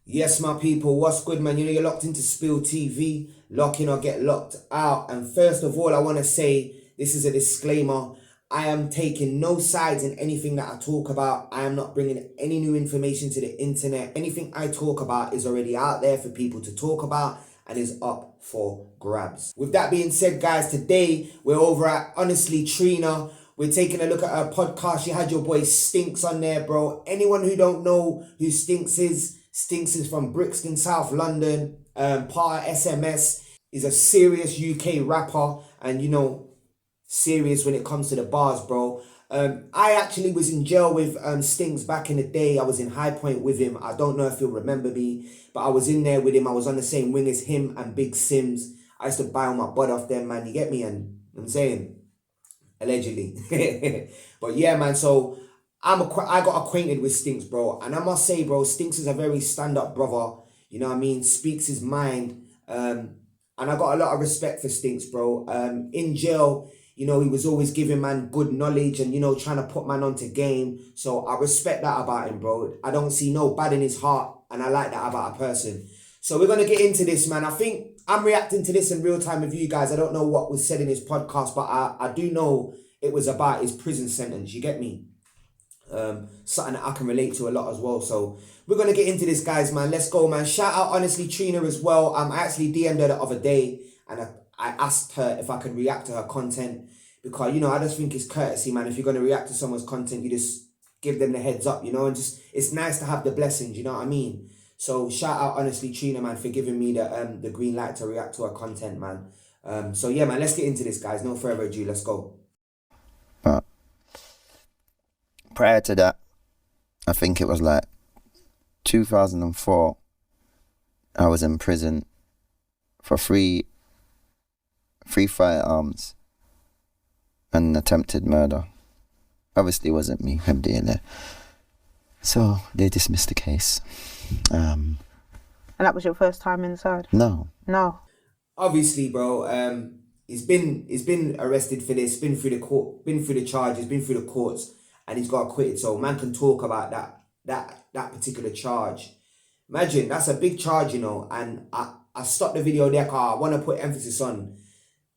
Yes, my people, what's good, man? You know, you're locked into Spill TV, lock in or get locked out. And first of all, I want to say this is a disclaimer. I am taking no sides in anything that I talk about. I am not bringing any new information to the internet. Anything I talk about is already out there for people to talk about and is up for grabs. With that being said, guys, today we're over at Honestly Trina. We're taking a look at her podcast. She had your boy Stinx on there, bro. Anyone who don't know who Stinx is from Brixton, South London, part of SMS. He's a serious UK rapper and, you know, serious when it comes to the bars, bro. I actually was in jail with Stinx back in the day. I was in High Point with him. I don't know if you'll remember me, but I was in there with him. I was on the same wing as him and Big Sims. I used to buy all my bud off them, man. You get me? And you know what I'm saying, allegedly. But yeah, man, so I got acquainted with Stinx, bro, and I must say, bro, Stinx is a very stand-up brother. You know what I mean? Speaks his mind, and I got a lot of respect for Stinx, bro. In jail, you know, he was always giving man good knowledge and, you know, trying to put man onto game. So I respect that about him, bro. I don't see no bad in his heart, and I like that about a person. So we're gonna get into this, man. I think I'm reacting to this in real time with you guys. I don't know what was said in his podcast, but I do know it was about his prison sentence. You get me? Something that I can relate to a lot as well. So we're gonna get into this, guys, man. Let's go, man. Shout out Honestly Trina as well. I actually DM'd her the other day and I asked her if I could react to her content, because, you know, I just think it's courtesy, man. If you're gonna react to someone's content, you just give them the heads up, you know, and just it's nice to have the blessings, you know what I mean? So shout out Honestly Trina, man, for giving me the green light to react to her content, man. So yeah, man, let's get into this, guys. No further ado, let's go. But prior to that, I think it was like 2004, I was in prison for three firearms and attempted murder. Obviously, it wasn't me, I'm doing it. So they dismissed the case. And that was your first time inside? No. Obviously, bro. He's been arrested for this. Been through the charges. Been through the courts, and he's got acquitted. So man can talk about that particular charge. Imagine, that's a big charge, you know. And I stopped the video there because I want to put emphasis on,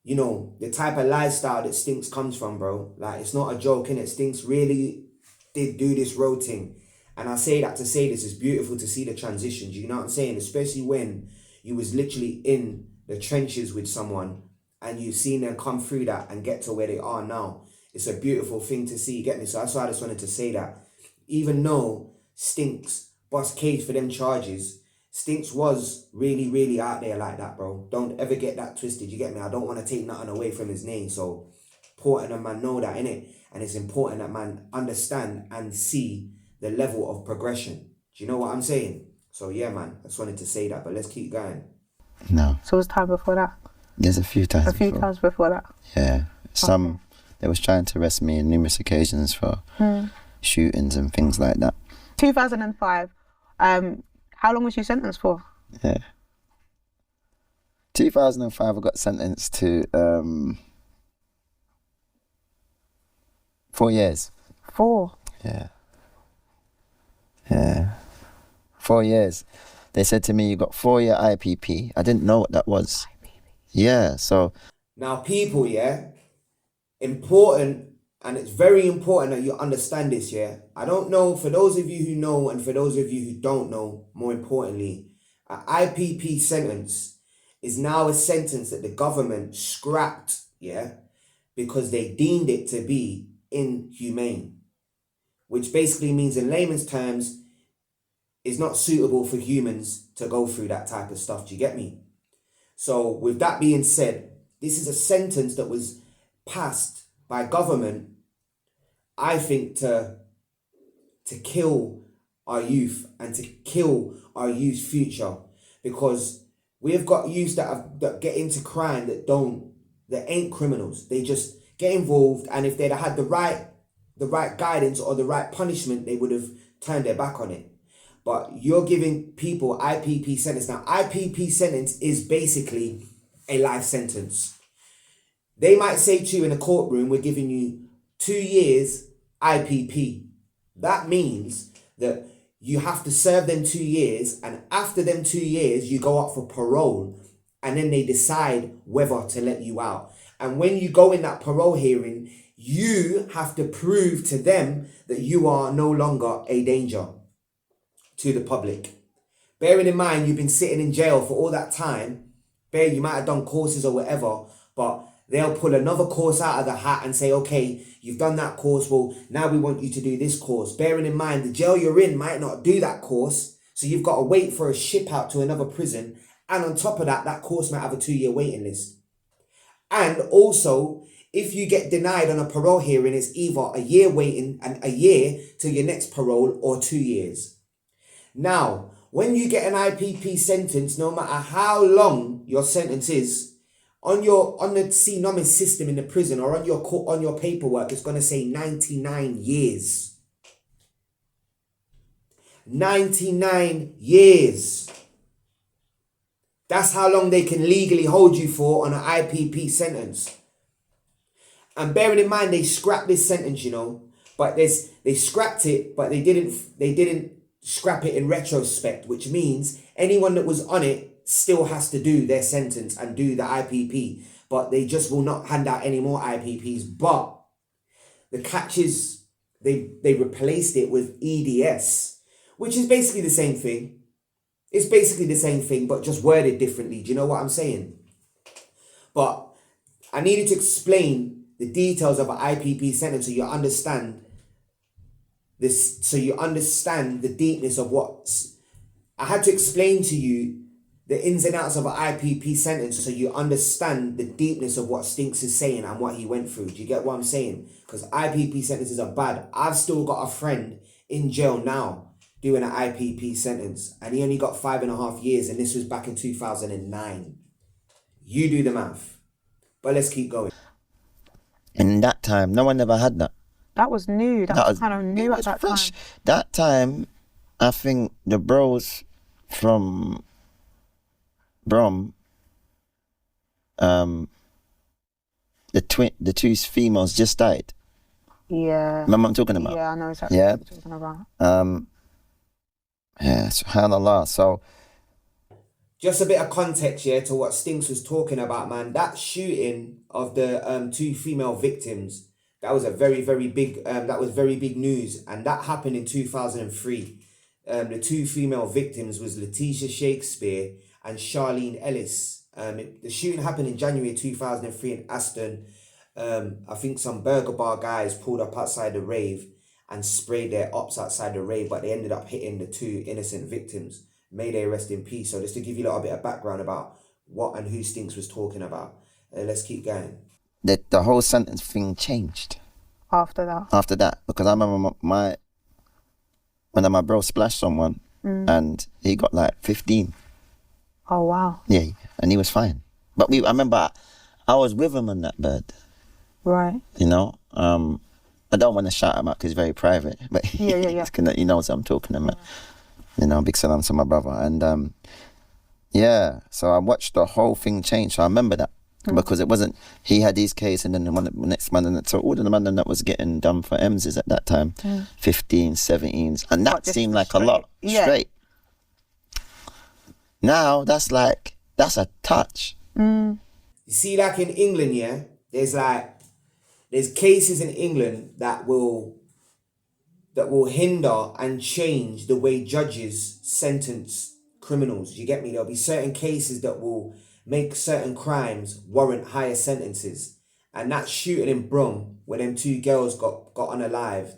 you know, the type of lifestyle that Stinx comes from, bro. Like, it's not a joke, innit? Stinx really did do this road thing. And I say that to say this, it's beautiful to see the transitions, you know what I'm saying? Especially when you was literally in the trenches with someone and you've seen them come through that and get to where they are now. It's a beautiful thing to see, get me? So that's why I just wanted to say that. Even though Stinx bust cage for them charges, Stinx was really, really out there like that, bro. Don't ever get that twisted, you get me? I don't want to take nothing away from his name, so important that man know that, innit? And it's important that man understand and see the level of progression. Do you know what I'm saying? So yeah, man, I just wanted to say that, but let's keep going. No. So it was time before that? There's a few times times before that? Yeah. They was trying to arrest me on numerous occasions for shootings and things like that. 2005, how long was you sentenced for? Yeah. 2005, I got sentenced to 4 years. 4? Yeah. 4 years. They said to me, you got 4-year IPP. I didn't know what that was. IPP. Yeah, so. Now, people, yeah, important, and it's very important that you understand this, yeah. I don't know, for those of you who know and for those of you who don't know, more importantly, an IPP sentence is now a sentence that the government scrapped, yeah, because they deemed it to be inhumane, which basically means in layman's terms, it's not suitable for humans to go through that type of stuff. Do you get me? So with that being said, this is a sentence that was passed by government, I think, to kill our youth and to kill our youth's future, because we've got youths that get into crime that ain't criminals. They just get involved, and if they'd had the right guidance or the right punishment, they would have turned their back on it. But you're giving people IPP sentence. Now, IPP sentence is basically a life sentence. They might say to you in a courtroom, we're giving you 2 years IPP. That means that you have to serve them 2 years, and after them 2 years, you go up for parole, and then they decide whether to let you out. And when you go in that parole hearing, you have to prove to them that you are no longer a danger to the public. Bearing in mind, you've been sitting in jail for all that time. You might have done courses or whatever, but they'll pull another course out of the hat and say, okay, you've done that course. Well, now we want you to do this course. Bearing in mind, the jail you're in might not do that course. So you've got to wait for a ship out to another prison. And on top of that, that course might have a 2-year waiting list. And also, if you get denied on a parole hearing, it's either a year waiting and a year till your next parole or 2 years. Now, when you get an IPP sentence, no matter how long your sentence is, on the C-nomin system in the prison or on your paperwork, it's going to say 99 years. 99 years. That's how long they can legally hold you for on an IPP sentence. And bearing in mind, they scrapped this sentence, you know, but they scrapped it, but they didn't scrap it in retrospect, which means anyone that was on it still has to do their sentence and do the IPP, but they just will not hand out any more IPPs. But the catch is they replaced it with EDS, which is basically the same thing. It's basically the same thing, but just worded differently. Do you know what I'm saying? But I needed to explain the details of an IPP sentence so you understand this, so you understand the deepness of what's... I had to explain to you the ins and outs of an IPP sentence so you understand the deepness of what Stinx is saying and what he went through. Do you get what I'm saying? Because IPP sentences are bad. I've still got a friend in jail now doing an IPP sentence, and he only got 5.5 years, and this was back in 2009. You do the math. But let's keep going. In that time, no one ever had that. That was new. That was kind of new at that fresh. time. That time, I think the bros from Brom, the two females just died. Yeah. Remember what I'm talking about? Yeah, I know exactly Yeah. what you're talking about. Yeah, subhanAllah. So, just a bit of context, yeah, to what Stinx was talking about, man. That shooting of the 2 female victims, that was a very, very big, that was very big news. And that happened in 2003. The 2 female victims was Letitia Shakespeare and Charlene Ellis. The shooting happened in January 2003 in Aston. I think some burger bar guys pulled up outside the rave and sprayed their ops outside the rave, but they ended up hitting the 2 innocent victims. May they rest in peace. So just to give you a little bit of background about what and who Stinx was talking about. Let's keep going. the whole sentence thing changed. After that. Because I remember one of my bros splashed someone and he got like 15. Oh, wow. Yeah, and he was fine. But I remember I was with him on that bird. Right. You know, I don't want to shout him out because he's very private, but Yeah. he knows what I'm talking about. You know, big salam to my brother. And yeah, so I watched the whole thing change. So I remember that because it wasn't, he had his case and then the next man, and so all of the man that was getting done for M's at that time, 15, 17s, and that seemed like a lot straight. Now that's a touch. You see, like in England, yeah, there's cases in England that will hinder and change the way judges sentence criminals. You get me? There'll be certain cases that will make certain crimes warrant higher sentences. And that shooting in Brum, where them 2 girls got unalive,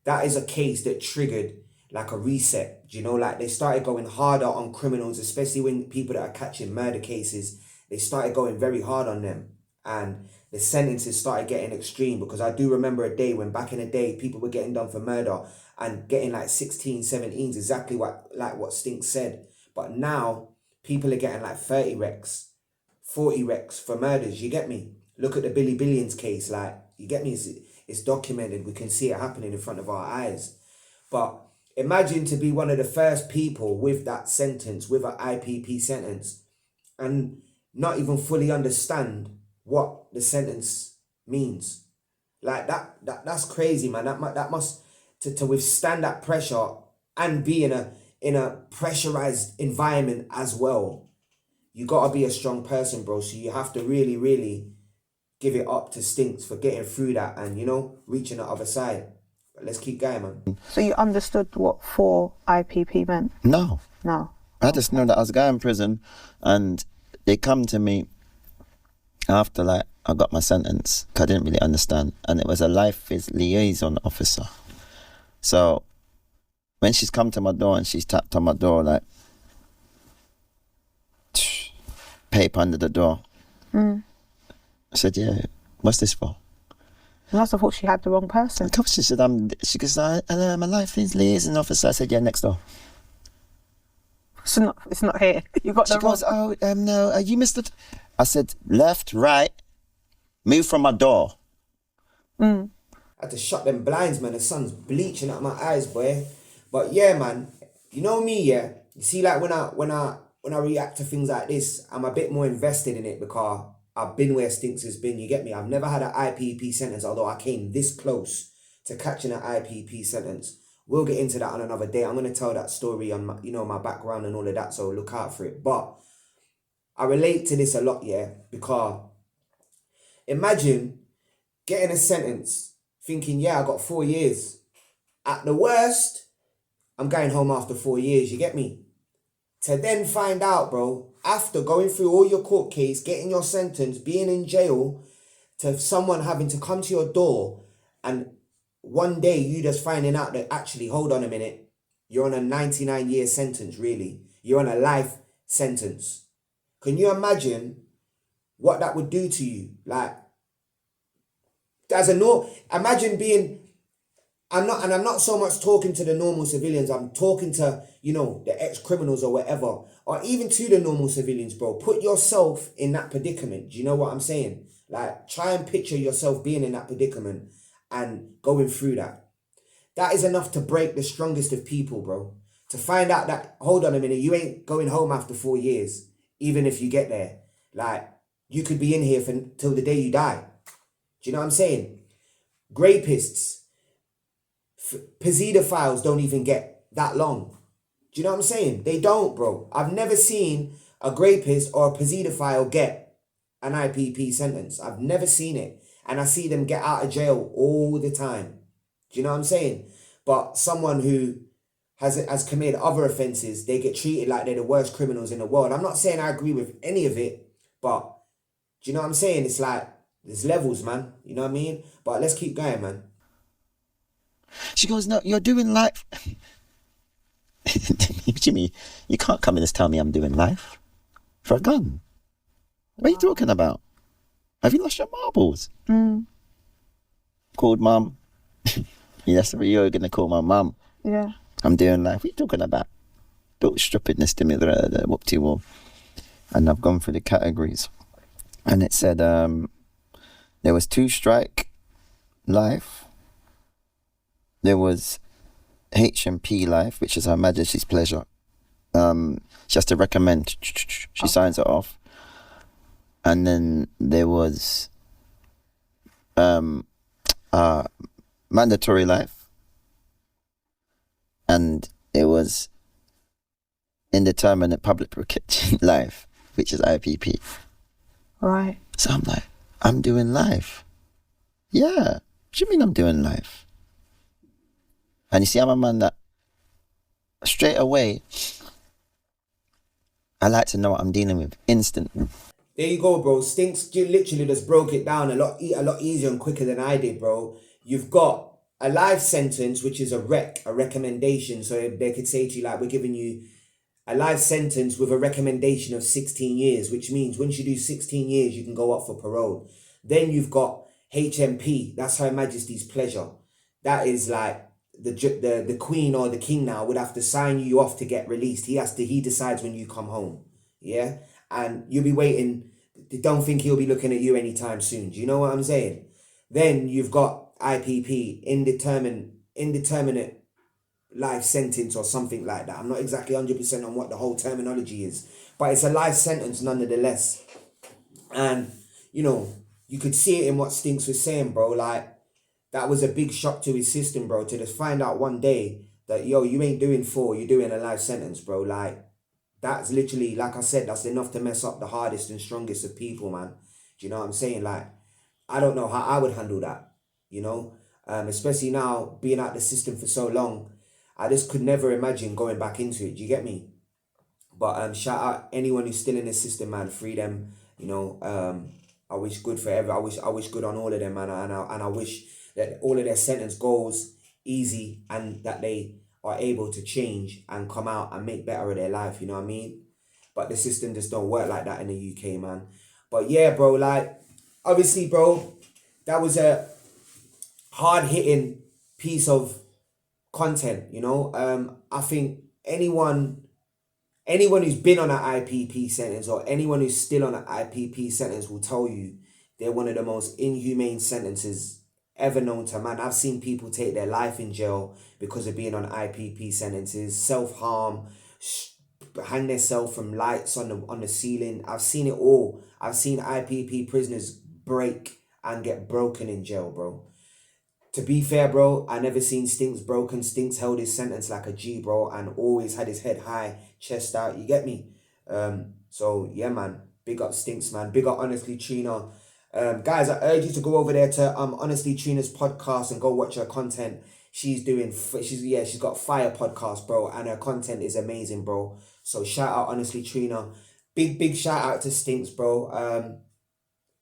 that is a case that triggered like a reset. You know, like they started going harder on criminals, especially when people that are catching murder cases, they started going very hard on them. And the sentences started getting extreme, because I do remember a day when back in the day people were getting done for murder and getting like 16, 17s, exactly what Stinx said. But now people are getting like 30 recs, 40 recs for murders. You get me? Look at the Billy Billions case. Like, you get me? It's documented. We can see it happening in front of our eyes. But imagine to be one of the first people with that sentence, with an IPP sentence, and not even fully understand what the sentence means. Like that's crazy, man. That must to withstand that pressure and be in a pressurized environment as well. You gotta be a strong person, bro. So you have to really, really give it up to Stinx for getting through that and, you know, reaching the other side. But let's keep going, man. So you understood what 4 IPP meant? No. No. I just know that I was going to prison and they come to me after like I got my sentence, 'cause I didn't really understand, and it was a life liaison officer. So when she's come to my door and she's tapped on my door like paper under the door, I said, yeah, what's this for? You must have thought she had the wrong person. She said, she goes, I'm a life liaison officer. I said, yeah, next door. It's not here. You got She the wrong. goes, oh, no, are you Mr. I said, left, right, move from my door. I had to shut them blinds, man. The sun's bleaching out my eyes, boy. But yeah, man, you know me, yeah. You see, like when I react to things like this, I'm a bit more invested in it because I've been where Stinx has been. You get me? I've never had an IPP sentence, although I came this close to catching an IPP sentence. We'll get into that on another day. I'm gonna tell that story on my, you know, my background and all of that. So look out for it. But I relate to this a lot, yeah, because imagine getting a sentence, thinking, yeah, I got 4 years. At the worst, I'm going home after 4 years, you get me? To then find out, bro, after going through all your court case, getting your sentence, being in jail, to someone having to come to your door and one day you just finding out that actually, hold on a minute, you're on a 99-year sentence, really. You're on a life sentence. Can you imagine what that would do to you? Like, imagine being, I'm not so much talking to the normal civilians, I'm talking to, you know, the ex-criminals or whatever, or even to the normal civilians, bro. Put yourself in that predicament. Do you know what I'm saying? Like, try and picture yourself being in that predicament and going through that. That is enough to break the strongest of people, bro. To find out that, hold on a minute, you ain't going home after 4 years, even if you get there. Like, you could be in here till the day you die. Do you know what I'm saying? Grapists, pedophiles don't even get that long. Do you know what I'm saying? They don't, bro. I've never seen a rapist or a pedophile get an IPP sentence. I've never seen it. And I see them get out of jail all the time. Do you know what I'm saying? But someone who has committed other offences, they get treated like they're the worst criminals in the world. I'm not saying I agree with any of it, but do you know what I'm saying? It's like, there's levels, man. You know what I mean? But let's keep going, man. She goes, no, you're doing life. Jimmy, you can't come in and tell me I'm doing life for a gun. What are you talking about? Have you lost your marbles? Called mum. Yes, you're going to call my mum. Yeah. I'm doing life. What are you talking about? Don't stupidness to me, the whoop-de-whoop. And I've gone through the categories. And it said there was 2 strike life. There was H&P life, which is Her Majesty's pleasure. She has to recommend. She signs it off. And then there was mandatory life. And it was indeterminate public protection life, which is IPP. Right. So I'm like, I'm doing life. Yeah. What do you mean I'm doing life? And you see, I'm a man that straight away, I like to know what I'm dealing with instantly. There you go, bro. Stinx literally just broke it down a lot easier and quicker than I did, bro. You've got a life sentence, which is a recommendation. So they could say to you, like, we're giving you a life sentence with a recommendation of 16 years, which means once you do 16 years, you can go up for parole. Then you've got HMP. That's Her Majesty's pleasure. That is like the queen or the king now would have to sign you off to get released. He decides when you come home. Yeah. And you'll be waiting. Don't think he'll be looking at you anytime soon. Do you know what I'm saying? Then you've got IPP, indeterminate life sentence or something like that. I'm not exactly 100% on what the whole terminology is, but it's a life sentence nonetheless. And, you know, you could see it in what Stinx was saying, bro. Like, that was a big shock to his system, bro, to just find out one day that, yo, you ain't doing 4, you're doing a life sentence, bro. Like, that's literally, like I said, that's enough to mess up the hardest and strongest of people, man. Do you know what I'm saying? Like, I don't know how I would handle that, you know? Especially now, being out the system for so long, I just could never imagine going back into it. Do you get me? But shout out anyone who's still in the system, man. Free them. You know, I wish good forever. I wish good on all of them, man. And I wish that all of their sentence goes easy and that they are able to change and come out and make better of their life. You know what I mean? But the system just don't work like that in the UK, man. But yeah, bro. Like, obviously, bro, that was a hard hitting piece of content. You know, I think anyone who's been on an IPP sentence or anyone who's still on an IPP sentence will tell you they're one of the most inhumane sentences ever known to man. I've seen people take their life in jail because of being on IPP sentences, self-harm, hang themselves from lights on the ceiling. I've seen it all. I've seen IPP prisoners break and get broken in jail, bro. To be fair, bro, I never seen Stinx broken. Stinx held his sentence like a G, bro, and always had his head high, chest out. You get me? So yeah, man. Big up Stinx, man. Big up Honestly Trina. Guys, I urge you to go over there to Honestly Trina's podcast and go watch her content. She's got fire podcast, bro, and her content is amazing, bro. So shout out Honestly Trina. Big shout out to Stinx, bro.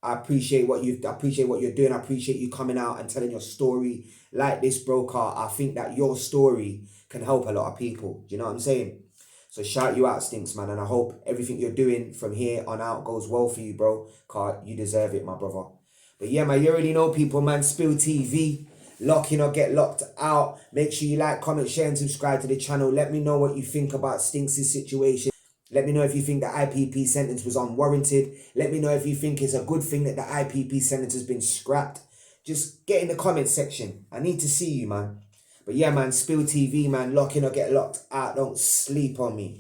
I appreciate what you're doing. I appreciate you coming out and telling your story like this, bro. Car, I think that your story can help a lot of people. Do you know what I'm saying? So shout you out, Stinx, man. And I hope everything you're doing from here on out goes well for you, bro. Car, you deserve it, my brother. But yeah, man, you already know people, man. Spill TV. Lock in or get locked out. Make sure you like, comment, share, and subscribe to the channel. Let me know what you think about Stinx's situation. Let me know if you think the IPP sentence was unwarranted. Let me know if you think it's a good thing that the IPP sentence has been scrapped. Just get in the comment section. I need to see you, man. But yeah, man, Spill TV, man. Lock in or get locked out. Don't sleep on me.